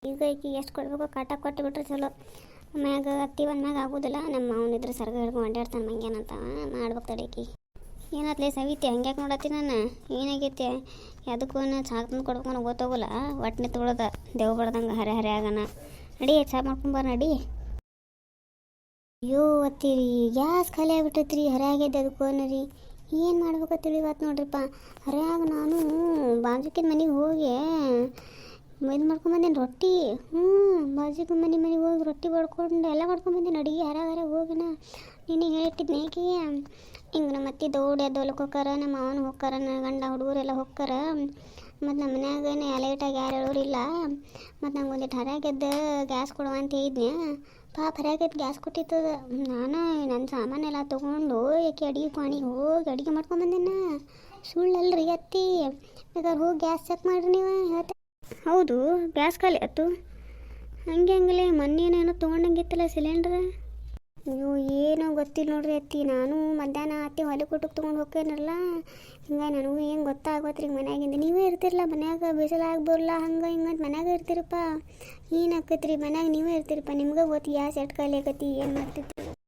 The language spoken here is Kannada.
ಈಗ ಈಕಿ ಎಷ್ಟು ಕೊಡ್ಬೇಕು ಕಾಟ ಕೊಟ್ಟು ಬಿಟ್ರೆ ಚಲೋ. ಮ್ಯಾಗ ಅತ್ತಿ ಒಂದು ಮ್ಯಾಗ ಆಗೋದಿಲ್ಲ. ನಮ್ಮ ಮಾವನಿದ್ರೆ ಸರ್ಗ ಹಿಡ್ಕೊಂಡು ಅಡ್ಡಾಡ್ತಾನೆ ಮಂಗ್ಯಾನಂತ ಮಾಡ್ಬೇಕು ತಡೀಕಿ. ಏನತ್ಲೇ ಸವಿತಿ ಹಂಗ್ಯಾಕೆ ನೋಡತ್ತಿ ನಾನು? ಏನಾಗೈತೆ? ಅದಕ್ಕೂ ಸಾಕು ಕೊಡ್ಬೇಕು ಗೊತ್ತಾಗೋಲ್ಲ. ಒಟ್ಟನೆ ತೊಗೊಳದ ದೇವ್ ಬಡ್ದಂಗೆ ಹರೆ ಹರೆ ಆಗೋಣ. ನಡಿ ಚಾ ಮಾಡ್ಕೊಂಬಾರ ನಡಿ. ಅಯ್ಯೋ ಅತ್ತಿರಿ ಗ್ಯಾಸ್ ಖಾಲಿ ಆಗ್ಬಿಟ್ಟೈತ್ರಿ. ಹರೆ ಆಗೈತೆ ಅದಕ್ಕೂ ರೀ. ಏನು ಮಾಡ್ಬೇಕು ತಿಳಿವತ್ತು ನೋಡ್ರಿಪ್ಪ. ಹರ್ಯಾಗ ನಾನು ಬಾಜುಕಿನ ಮನೆಗೆ ಹೋಗಿ ಇದು ಮಾಡ್ಕೊಂಬಂದೇನು ರೊಟ್ಟಿ. ಬಾಜುಕಿನ ಮನೆಗೆ ಹೋಗಿ ರೊಟ್ಟಿ ಬಡ್ಕೊಂಡು ಎಲ್ಲ ಮಾಡ್ಕೊಂಬಂದೇನು ಅಡುಗೆ ಹರ್ಯಾಗ ಹೋಗಿನ. ನೀನು ಹೇಳಿಟ್ಟಿದ್ನ ಏಕಿಗೆ ಹಿಂಗೆ ನಮ್ಮ ಅತ್ತಿ ದೌಡ್ ಎದ್ದು ಹೊಲಕ್ಕೆ ಹೋಕ್ಕಾರ, ನಮ್ಮ ಮಾವನ ಹೋಕ್ಕಾರ, ನನ್ನ ಗಂಡ ಹುಡುಗರೆಲ್ಲ ಹೋಕ್ಕಾರ. ಮತ್ತು ನಮ್ಮ ಮನ್ಯಾಗನೇ ಲೇಟಾಗಿ ಯಾರು ಹೇಳೋರಿಲ್ಲ. ಮತ್ತು ನಂಗೆ ಒಂದಿಟ್ಟು ಹರ್ಯಾಗೆದ್ದು ಗ್ಯಾಸ್ ಕೊಡುವ ಅಂತ ಹೇಳಿದ್ನೆ. ಪಾಪ ಹರ್ಯಾಗೆದ್ದು ಗ್ಯಾಸ್ ಕೊಟ್ಟಿತ್ತದ. ನಾನು ನನ್ನ ಸಾಮಾನೆಲ್ಲ ತೊಗೊಂಡು ಏಕೆ ಅಡುಗೆ ಪಾಣಿಗೆ ಹೋಗಿ ಅಡುಗೆ ಮಾಡ್ಕೊಂಬಂದಿನ. ಸುಳ್ಳಲ್ರಿ ಅತ್ತಿ. ಬೇಕಾದ್ರೆ ಹೋಗಿ ಗ್ಯಾಸ್ ಚೆಕ್ ಮಾಡಿರಿ ನೀವು. ಹೇಳ್ತೆ ಹೌದು ಗ್ಯಾಸ್ ಖಾಲಿ ಆಯ್ತು. ಹಂಗೆ ಹಂಗಲೇ ಮೊನ್ನೇನೇನೋ ತೊಗೊಂಡಂಗಿತ್ತಲ್ಲ ಸಿಲಿಂಡ್ರ್. ಅಯ್ಯೋ ಏನೋ ಗೊತ್ತಿಲ್ಲ ನೋಡ್ರಿ ಅತ್ತಿ. ನಾನು ಮಧ್ಯಾಹ್ನ ಅತ್ತಿ ಹೊಲಕ್ಕೆ ಊಟಕ್ಕೆ ತೊಗೊಂಡು ಹೋಗ್ತೇನಲ್ಲ. ಹಿಂಗೆ ನನಗೂ ಏನು ಗೊತ್ತಾಗೋತ್ರಿ ಮನ್ಯಾಗಿಂದ. ನೀವೇ ಇರ್ತಿರಲ್ಲ ಮನ್ಯಾಗ, ಬಿಸಿಲಾಗ್ಬೋಲ್ಲ ಹಂಗೆ ಹಿಂಗೆ ಅಂತ ಮನ್ಯಾಗ ಇರ್ತೀರಪ್ಪ. ಏನು ಆಕೈತ್ರಿ ಮನ್ಯಾಗ ನೀವೇ ಇರ್ತೀರಪ್ಪ. ನಿಮ್ಗೆ ಗೊತ್ತು ಗ್ಯಾಸ್ ಎಷ್ಟು ಖಾಲಿ ಆಗತ್ತಿ ಏನು ಮಾಡ್ತಿತ್ತು.